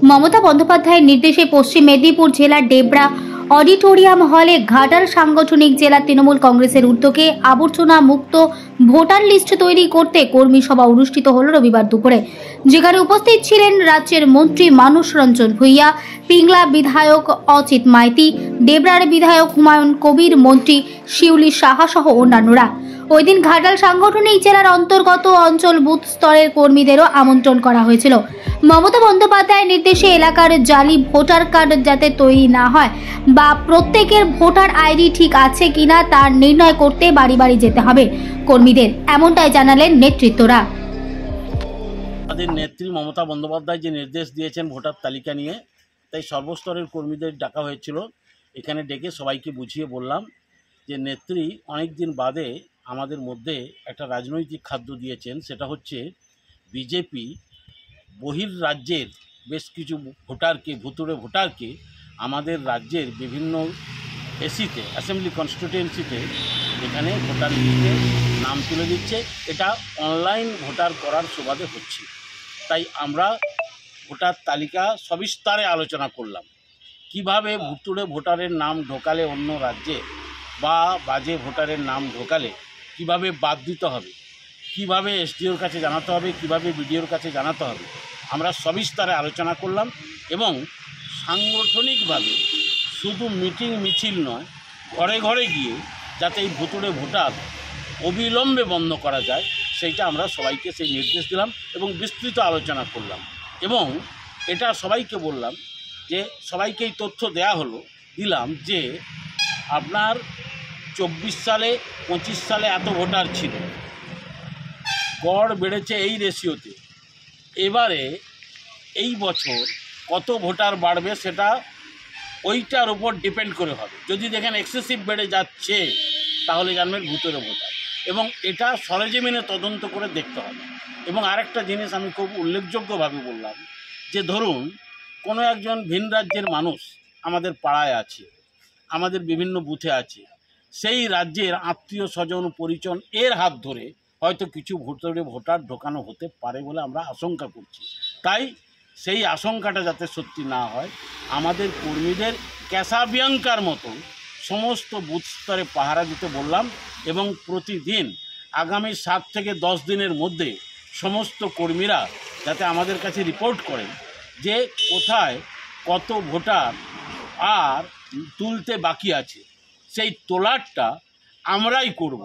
মমতা বন্দ্যোপাধ্যায়ের নির্দেশে পশ্চিম মেদিনীপুর জেলার ডেবরা অডিটোরিয়াম হলে ঘাটাল সাংগঠনিক জেলা তৃণমূল কংগ্রেসের উদ্যোগে আবর্জনা মুক্ত ভোটার লিস্ট তৈরি করতে কর্মী সভা অনুষ্ঠিত হল রবিবার দুপুরে, যেখানে উপস্থিত ছিলেন রাজ্যের মন্ত্রী মানস রঞ্জন ভূঁইয়া, পিংলা বিধায়ক অচিত মাইতি, ডেবরার বিধায়ক হুমায়ুন কবির, মন্ত্রী শিউলি সাহা সহ অন্যান্যরা। ওই দিন ঘাটাল সাংগঠনিক জেলার অন্তর্গত অঞ্চল বুথ স্তরের কর্মীদেরও আমন্ত্রণ করা হয়েছিল। মমতা বন্দ্যোপাধ্যায়ের নির্দেশে এলাকার জালি ভোটার কার্ড যাতে তৈরি না হয় বা প্রত্যেকের ভোটার আইডি ঠিক আছে কিনা তা নির্ণয় করতে বাড়ি বাড়ি যেতে হবে কর্মীদের, এমনটাই জানালেন নেতৃত্বরা। আমাদের নেত্রী মমতা বন্দ্যোপাধ্যায় যে নির্দেশ দিয়েছেন ভোটার তালিকা নিয়ে, তাই সর্বস্তরের কর্মীদের ডাকা হয়েছিল। এখানে ডেকে সবাইকে বুঝিয়ে বললাম যে নেত্রী অনেক দিন বাদে আমাদের মধ্যে একটা রাজনৈতিক খাদ্য দিয়েছেন, সেটা হচ্ছে বিজেপি বহির্রাজ্যের বেশ কিছু ভুতুড়ে ভোটারকে আমাদের রাজ্যের বিভিন্ন এসিতে, অ্যাসেম্বলি কনস্টিটিউয়েন্সিতে এখানে ভোটার লিস্টে নাম তুলে দিচ্ছে। এটা অনলাইন ভোটার করার সুবাদে হচ্ছে। তাই আমরা ভোটার তালিকা সবিস্তারে আলোচনা করলাম, কিভাবে ভুতুড়ে ভোটারের নাম ঢোকালে অন্য রাজ্যে বা বাজে ভোটারের নাম ঢোকালে কিভাবে বাদ দিতে হবে, কিভাবে এসডিওর কাছে জানাতে হবে, কিভাবে বিডিওর কাছে জানাতে হবে, আমরা সবিস্তারে আলোচনা করলাম। এবং সাংগঠনিকভাবে শুধু মিটিং মিছিল নয়, ঘরে ঘরে গিয়ে যাতে এই ভুতুড়ে ভোটার অবিলম্বে বন্ধ করা যায় সেইটা আমরা সবাইকে সেই নির্দেশ দিলাম এবং বিস্তৃত আলোচনা করলাম। এবং এটা সবাইকে বললাম যে সবাইকে এই তথ্য দিলাম যে আপনার 24 সালে 25 সালে এত ভোটার ছিল, গড় বেড়েছে এই রেশিওতে। এবারে এই বছর কত ভোটার বাড়বে সেটা ওইটার উপর ডিপেন্ড করে হবে। যদি দেখেন এক্সেসিভ বেড়ে যাচ্ছে তাহলে জানবেন ভুতুড়ে ভোটার, এবং এটা সরেজমিনে তদন্ত করে দেখতে হবে। এবং আরেকটা জিনিস আমি খুব উল্লেখযোগ্যভাবে বললাম যে ধরুন কোনো একজন ভিন রাজ্যের মানুষ আমাদের পাড়ায় আছে, আমাদের বিভিন্ন বুথে আছে, সেই রাজ্যের আত্মীয় স্বজন পরিজন এর হাত ধরে হয়তো কিছু ভুতুড়ে ভোটার ঢোকানো হতে পারে বলে আমরা আশঙ্কা করছি। তাই সেই আশঙ্কাটা যাতে সত্যি না হয়, আমাদের কর্মীদের ক্যাসাবিয়াঙ্কার মতো সমস্ত বুথ স্তরে পাহারা দিতে বললাম। এবং প্রতিদিন আগামী 7 থেকে 10 দিনের মধ্যে সমস্ত কর্মীরা যাতে আমাদের কাছে রিপোর্ট করেন যে কোথায় কত ভোটার আর তুলতে বাকি আছে, সেই তোলারটা আমরাই করব।